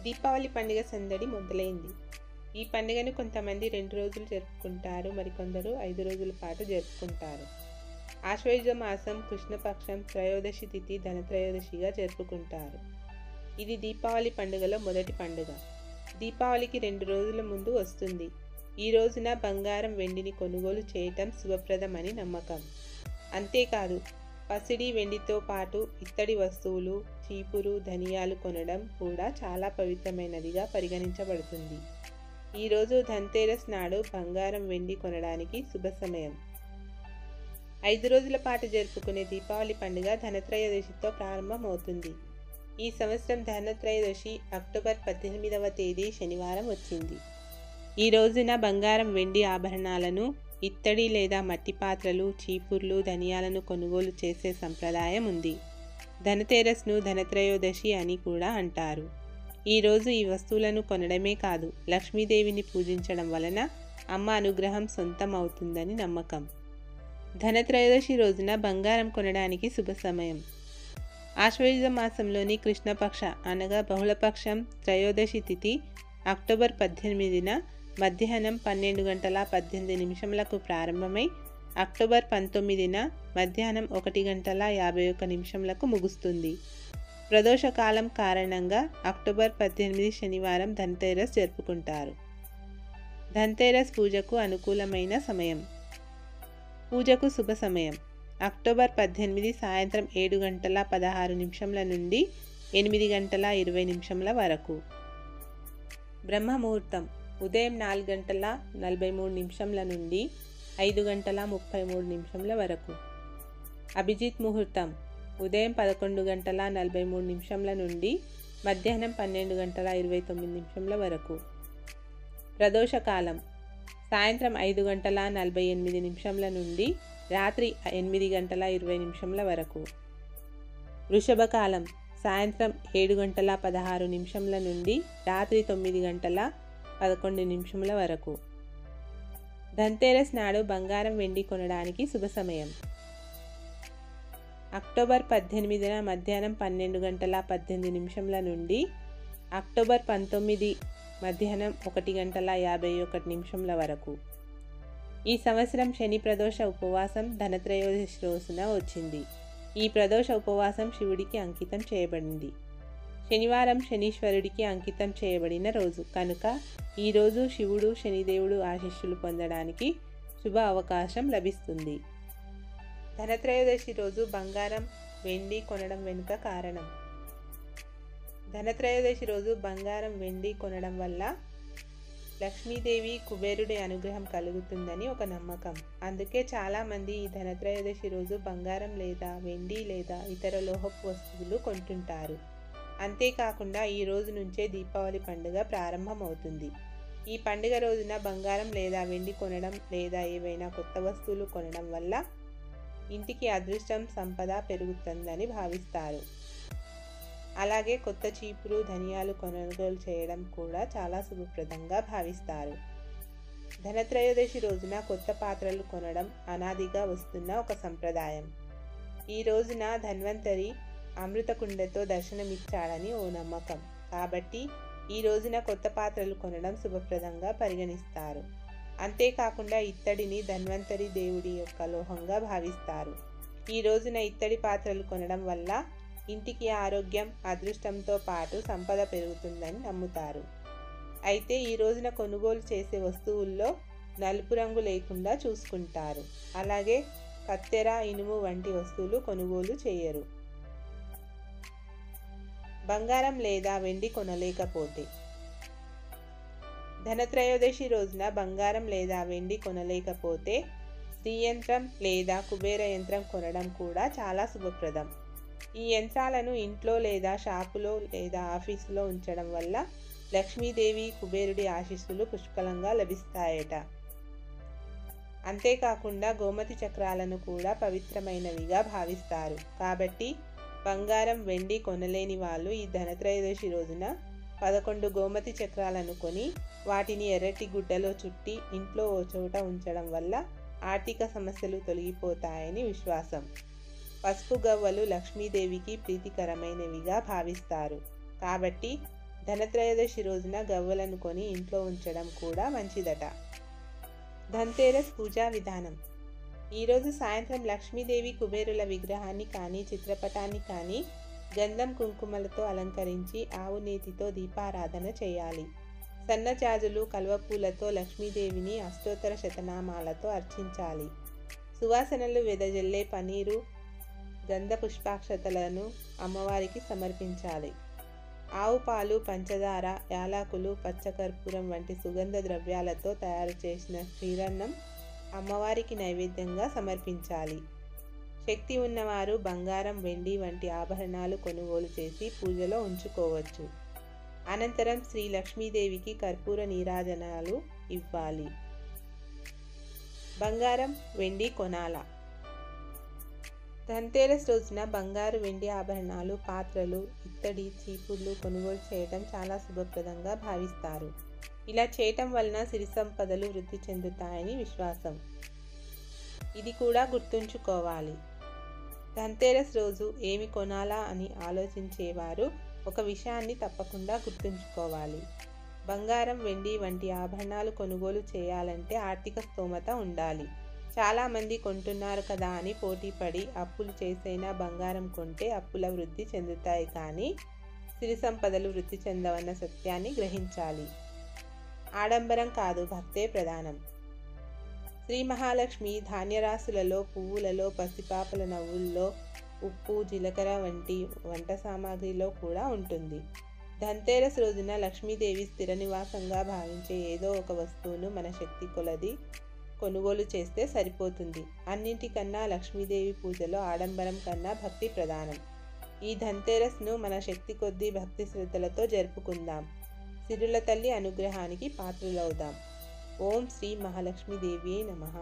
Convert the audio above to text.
దీపావళి పండుగ సందడి మొదలైంది. ఈ పండుగను కొంతమంది 2 రోజులు జరుపుకుంటారు. మరికొందరు 5 రోజుల పాటు జరుపుకుంటారు. ఆశ్వయుజ మాసం కృష్ణపక్షం త్రయోదశి తిథి ధనత్రయోదశిగా జరుపుకుంటారు. ఇది దీపావళి పండుగలో మొదటి పండుగ. దీపావళికి 2 రోజుల ముందు వస్తుంది. ఈ రోజున బంగారం వెండిని కొనుగోలు చేయటం శుభప్రదమని నమ్మకం. అంతేకాదు పసిడి వెండితో పాటు ఇత్తడి వస్తువులు, చీపురు, ధనియాలు కొనడం కూడా చాలా పవిత్రమైనదిగా పరిగణించబడుతుంది. ఈరోజు ధన్తేరస్ నాడు బంగారం వెండి కొనడానికి శుభ సమయం. 5 రోజుల పాటు జరుపుకునే దీపావళి పండుగ ధనత్రయోదశితో ప్రారంభమవుతుంది. ఈ సంవత్సరం ధనత్రయోదశి అక్టోబర్ 18వ తేదీ శనివారం వచ్చింది. ఈ రోజున బంగారం వెండి ఆభరణాలను, ఇత్తడి లేదా మట్టి పాత్రలు, చీపుర్లు, ధనియాలను కొనుగోలు చేసే సంప్రదాయం ఉంది. ధనతేరస్ను ధనత్రయోదశి అని కూడా అంటారు. ఈరోజు ఈ వస్తువులను కొనడమే కాదు, లక్ష్మీదేవిని పూజించడం వలన అమ్మ అనుగ్రహం సొంతం అవుతుందని నమ్మకం. ధనత్రయోదశి రోజున బంగారం కొనడానికి శుభ సమయం. ఆశ్వయుజ మాసంలోని కృష్ణపక్ష అనగా బహుళపక్షం త్రయోదశి తిథి అక్టోబర్ 18న మధ్యాహ్నం 12:18 ప్రారంభమై అక్టోబర్ 19న మధ్యాహ్నం 1:51 ముగుస్తుంది. ప్రదోషకాలం కారణంగా అక్టోబర్ 18 శనివారం ధన్తేరస్ జరుపుకుంటారు. ధన్తేరస్ పూజకు అనుకూలమైన సమయం. పూజకు శుభ సమయం అక్టోబర్ 18 సాయంత్రం 7:16 నుండి 8:20 వరకు. బ్రహ్మముహూర్తం ఉదయం 4:43 నుండి 5:33 వరకు. అభిజిత్ ముహూర్తం ఉదయం 11:43 నుండి మధ్యాహ్నం 12:29 వరకు. ప్రదోషకాలం సాయంత్రం 5:48 నుండి రాత్రి 8:20 వరకు. వృషభకాలం సాయంత్రం 7:16 నుండి రాత్రి 9:11 వరకు. ధన్తేరస్ నాడు బంగారం వెండి కొనడానికి శుభ సమయం. అక్టోబర్ 18న మధ్యాహ్నం 12:18 నుండి అక్టోబర్ 19 మధ్యాహ్నం 1:51 వరకు. ఈ సంవత్సరం శని ప్రదోష ఉపవాసం ధనత్రయోదశి రోజున వచ్చింది. ఈ ప్రదోష ఉపవాసం శివుడికి అంకితం చేయబడింది. శనివారం శనీశ్వరుడికి అంకితం చేయబడిన రోజు కనుక ఈరోజు శివుడు శనిదేవుడు ఆశీస్సులు పొందడానికి శుభ అవకాశం లభిస్తుంది. ధనత్రయోదశి రోజు బంగారం వెండి కొనడం వెనుక కారణం. ధనత్రయోదశి రోజు బంగారం వెండి కొనడం వల్ల లక్ష్మీదేవి కుబేరుడి అనుగ్రహం కలుగుతుందని ఒక నమ్మకం. అందుకే చాలామంది ఈ ధనత్రయోదశి రోజు బంగారం లేదా వెండి లేదా ఇతర లోహపు వస్తువులు కొంటుంటారు. అంతేకాకుండా ఈ రోజు నుంచే దీపావళి పండుగ ప్రారంభమవుతుంది. ఈ పండుగ రోజున బంగారం లేదా వెండి కొనడం లేదా ఏవైనా కొత్త వస్తువులు కొనడం వల్ల ఇంటికి అదృష్టం సంపద పెరుగుతుందని భావిస్తారు. అలాగే కొత్త చీపురు ధనియాలు కొనుగోలు చేయడం కూడా చాలా శుభప్రదంగా భావిస్తారు. ధనత్రయోదశి రోజున కొత్త పాత్రలు కొనడం అనాదిగా వస్తున్న ఒక సంప్రదాయం. ఈ రోజున ధన్వంతరి అమృత కుండతో దర్శనమిచ్చాడని ఓ నమ్మకం. కాబట్టి ఈ రోజున కొత్త పాత్రలు కొనడం శుభప్రదంగా పరిగణిస్తారు. అంతేకాకుండా ఇత్తడిని ధన్వంతరి దేవుడి యొక్క లోహంగా భావిస్తారు. ఈ రోజున ఇత్తడి పాత్రలు కొనడం వల్ల ఇంటికి ఆరోగ్యం అదృష్టంతో పాటు సంపద పెరుగుతుందని నమ్ముతారు. అయితే ఈ రోజున కొనుగోలు చేసే వస్తువుల్లో నలుపు రంగు లేకుండా చూసుకుంటారు. అలాగే కత్తెర ఇనుము వంటి వస్తువులు కొనుగోలు చేయరు. బంగారం లేదా వెండి కొనలేకపోతే. ధనత్రయోదశి రోజున బంగారం లేదా వెండి కొనలేకపోతే శ్రీయంత్రం లేదా కుబేర యంత్రం కొనడం కూడా చాలా శుభప్రదం. ఈ యంత్రాలను ఇంట్లో లేదా షాపులో లేదా ఆఫీసులో ఉంచడం వల్ల లక్ష్మీదేవి కుబేరుడి ఆశీస్సులు పుష్కలంగా లభిస్తాయట. అంతేకాకుండా గోమతి చక్రాలను కూడా పవిత్రమైనవిగా భావిస్తారు. కాబట్టి బంగారం వెండి కొనలేని వాళ్ళు ఈ ధనత్రయోదశి రోజున 11 గోమతి చక్రాలను కొని వాటిని ఎర్రటి గుడ్డలో చుట్టి ఇంట్లో ఓ చోట ఉంచడం వల్ల ఆర్థిక సమస్యలు తొలగిపోతాయని విశ్వాసం. పసుపు గవ్వలు లక్ష్మీదేవికి ప్రీతికరమైనవిగా భావిస్తారు. కాబట్టి ధనత్రయోదశి రోజున గవ్వలను కొని ఇంట్లో ఉంచడం కూడా మంచిదట. ధన్తేరస్ పూజా విధానం. ఈరోజు సాయంత్రం లక్ష్మీదేవి కుబేరుల విగ్రహాన్ని కానీ చిత్రపటాన్ని కానీ గంధం కుంకుమలతో అలంకరించి ఆవు నేతితో దీపారాధన చేయాలి. సన్నజాజులు కల్వపూలతో లక్ష్మీదేవిని అష్టోత్తర శతనామాలతో అర్చించాలి. సువాసనలు వెదజల్లే పనీరు గంధ పుష్పాక్షతలను అమ్మవారికి సమర్పించాలి. ఆవు పాలు, పంచదార, యాలకులు, పచ్చకర్పూరం వంటి సుగంధ ద్రవ్యాలతో తయారు చేసిన క్షీరన్నం అమ్మవారికి నైవేద్యంగా సమర్పించాలి. శక్తి ఉన్నవారు బంగారం, వెండి వంటి ఆభరణాలు కొనుగోలు చేసి పూజలో ఉంచుకోవచ్చు. అనంతరం శ్రీ లక్ష్మీదేవికి కర్పూర నీరాజనాలు ఇవ్వాలి. బంగారం, వెండి కొనాలా? ధన్తేరస్ రోజున బంగారు, వెండి ఆభరణాలు, పాత్రలు, ఇత్తడి, చీపుర్లు కొనుగోలు చేయడం చాలా శుభప్రదంగా భావిస్తారు. ఇలా చేయటం వలన సిరి సంపదలు వృద్ధి చెందుతాయని విశ్వాసం. ఇది కూడా గుర్తుంచుకోవాలి. ధన్తేరస్ రోజు ఏమి కొనాలా అని ఆలోచించేవారు ఒక విషయాన్ని తప్పకుండా గుర్తుంచుకోవాలి. బంగారం, వెండి వంటి ఆభరణాలు కొనుగోలు చేయాలంటే ఆర్థిక స్తోమత ఉండాలి. చాలామంది కొంటున్నారు కదా అని పోటీపడి అప్పులు చేసైనా బంగారం కొంటే అప్పుల వృద్ధి చెందుతాయి, కానీ సిరి సంపదలు వృద్ధి చెందవన్న సత్యాన్ని గ్రహించాలి. ఆడంబరం కాదు, భక్తే ప్రధానం. శ్రీ మహాలక్ష్మి ధాన్యరాశులలో, పువ్వులలో, పసిపాపల నవ్వుల్లో, ఉప్పు, జీలకర్ర వంటి వంట సామాగ్రిలో కూడా ఉంటుంది. ధన్తేరస్ రోజున లక్ష్మీదేవి స్థిర నివాసంగా భావించే ఏదో ఒక వస్తువును మన శక్తి కొలది కొనుగోలు చేస్తే సరిపోతుంది. అన్నింటికన్నా లక్ష్మీదేవి పూజలో ఆడంబరం కన్నా భక్తి ప్రధానం. ఈ ధన్తేరస్ను మన శక్తి కొద్దీ భక్తి శ్రద్ధలతో జరుపుకుందాం. సిరుల తల్లి అనుగ్రహానికి పాత్రులవుదాం. ఓం శ్రీ మహాలక్ష్మీదేవి నమః.